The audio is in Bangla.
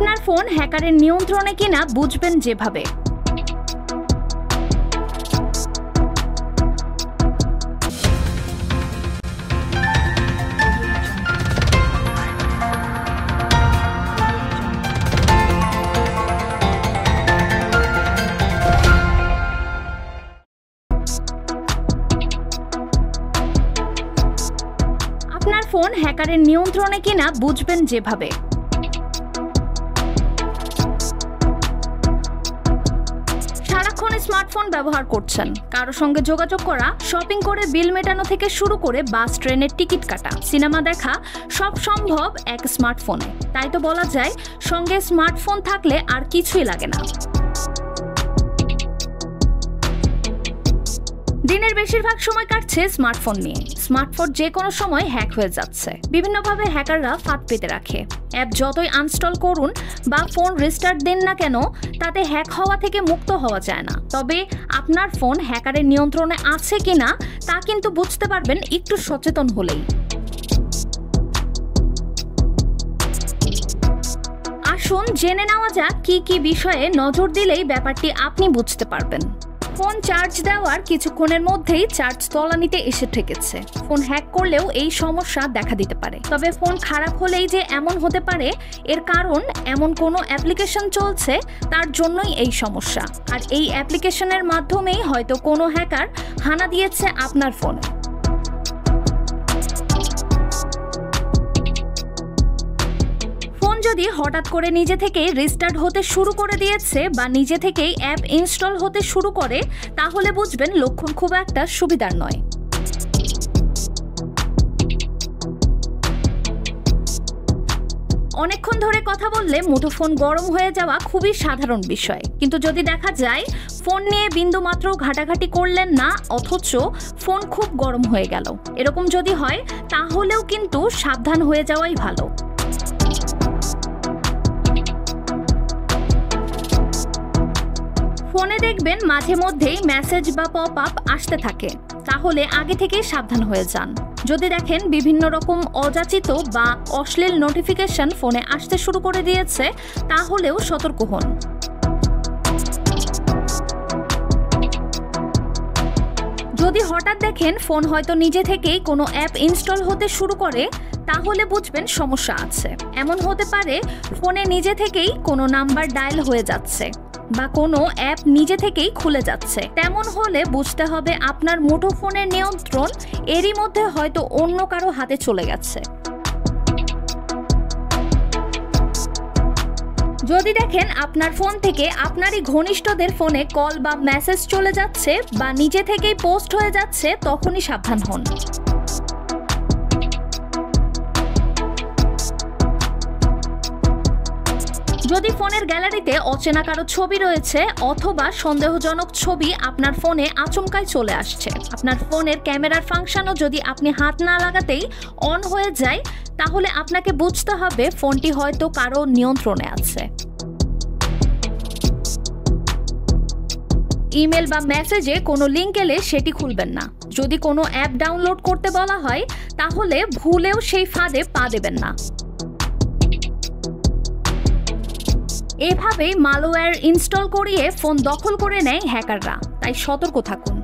আপনার ফোন হ্যাকারের নিয়ন্ত্রণে কিনা বুঝবেন যেভাবে। আপনার ফোন হ্যাকারের নিয়ন্ত্রণে কিনা বুঝবেন যেভাবে। সারাক্ষণ স্মার্টফোন ব্যবহার করছেন, কারো সঙ্গে যোগাযোগ করা, শপিং করে বিল মেটানো থেকে শুরু করে বাস ট্রেনের টিকিট কাটা, সিনেমা দেখা সব সম্ভব এক স্মার্টফোনে। তাই তো বলা যায় সঙ্গে স্মার্টফোন থাকলে আর কিছুই লাগে না। দিনের বেশিরভাগ সময় কাটছে স্মার্টফোন নিয়ে। স্মার্টফোন যে কোনো সময় হ্যাক হয়ে যাচ্ছে। বিভিন্নভাবে হ্যাকাররা ফাঁদ পেতে রাখে। অ্যাপ যতই আনস্টল করুন বা ফোন রিস্টার্ট দেন না কেন, তাতে হ্যাক হওয়া থেকে মুক্ত হওয়া যায় না। তবে আপনার ফোন হ্যাকারের নিয়ন্ত্রণে আছে কিনা তা কিন্তু বুঝতে পারবেন একটু সচেতন হলেই। আসুন জেনে নেওয়া যাক কি কি বিষয়ে নজর দিলেই ব্যাপারটি আপনি বুঝতে পারবেন। ফোন চার্জ দেওয়ার কিছুক্ষণের মধ্যেই চার্জ তলানিতে এসে ঠেকেছে। ফোন হ্যাক করলেও এই সমস্যা দেখা দিতে পারে। তবে ফোন খারাপ হলেই যে এমন হতে পারে, এর কারণ এমন কোনো অ্যাপ্লিকেশন চলছে তার জন্যই এই সমস্যা। আর এই অ্যাপ্লিকেশনের মাধ্যমেই হয়তো কোনো হ্যাকার হানা দিয়েছে আপনার ফোনে। যদি হঠাৎ করে নিজে থেকেই রিস্টার্ট হতে শুরু করে দিয়েছে বা নিজে থেকেই অ্যাপ ইনস্টল হতে শুরু করে, তাহলে বুঝবেন লক্ষণ খুব একটা সুবিধার নয়। অনেকক্ষণ ধরে কথা বললে মুঠোফোন গরম হয়ে যাওয়া খুবই সাধারণ বিষয়। কিন্তু যদি দেখা যায় ফোন নিয়ে বিন্দুমাত্র ঘাটাঘাটি করলেন না, অথচ ফোন খুব গরম হয়ে গেল, এরকম যদি হয় তাহলেও কিন্তু সাবধান হয়ে যাওয়াই ভালো। ফোনে দেখবেন মাঝে মধ্যেই মেসেজ বা পপ আপ আসতে থাকে, তাহলে আগে থেকেই সাবধান হয়ে যান। যদি দেখেন বিভিন্ন রকম অযাচিত বা অশ্লীল নোটিফিকেশন ফোনে আসতে শুরু করে দিয়েছে, তাহলেও সতর্ক হন। যদি হঠাৎ দেখেন ফোন হয়তো নিজে থেকেই কোনো অ্যাপ ইনস্টল হতে শুরু করে, তাহলে বুঝবেন সমস্যা আছে। এমন হতে পারে ফোনে নিজে থেকেই কোনো নাম্বার ডায়াল হয়ে যাচ্ছে বা কোনো অ্যাপ নিজে থেকেই খুলে যাচ্ছে। তেমন হলে বুঝতে হবে আপনার মুঠোফোনের নিয়ন্ত্রণ এরই মধ্যে হয়তো অন্য কারো হাতে চলে গেছে। যদি দেখেন আপনার ফোন থেকে আপনারই ঘনিষ্ঠদের ফোনে কল বা মেসেজ চলে যাচ্ছে বা নিজে থেকেই পোস্ট হয়ে যাচ্ছে, তখনই সাবধান হন। যদি ফোনের গ্যালারিতে অচেনা কারো ছবি রয়েছে অথবা সন্দেহজনক ছবি আপনার ফোনে আচমকাই চলে আসছে, আপনার ফোনের ক্যামেরার ফাংশনও যদি আপনি হাত না লাগাতেই অন হয়ে যায়, তাহলে আপনাকে বুঝতে হবে ফোনটি হয়তো কারো নিয়ন্ত্রণে আছে। ইমেল বা মেসেজে কোনো লিংক এলে সেটি খুলবেন না। যদি কোনো অ্যাপ ডাউনলোড করতে বলা হয়, তাহলে ভুলেও সেই ফাঁদে পা দেবেন না। এভাবেই মালওয়্যার ইনস্টল করিয়ে ফোন দখল করে নেয় হ্যাকাররা, তাই সতর্ক থাকুন।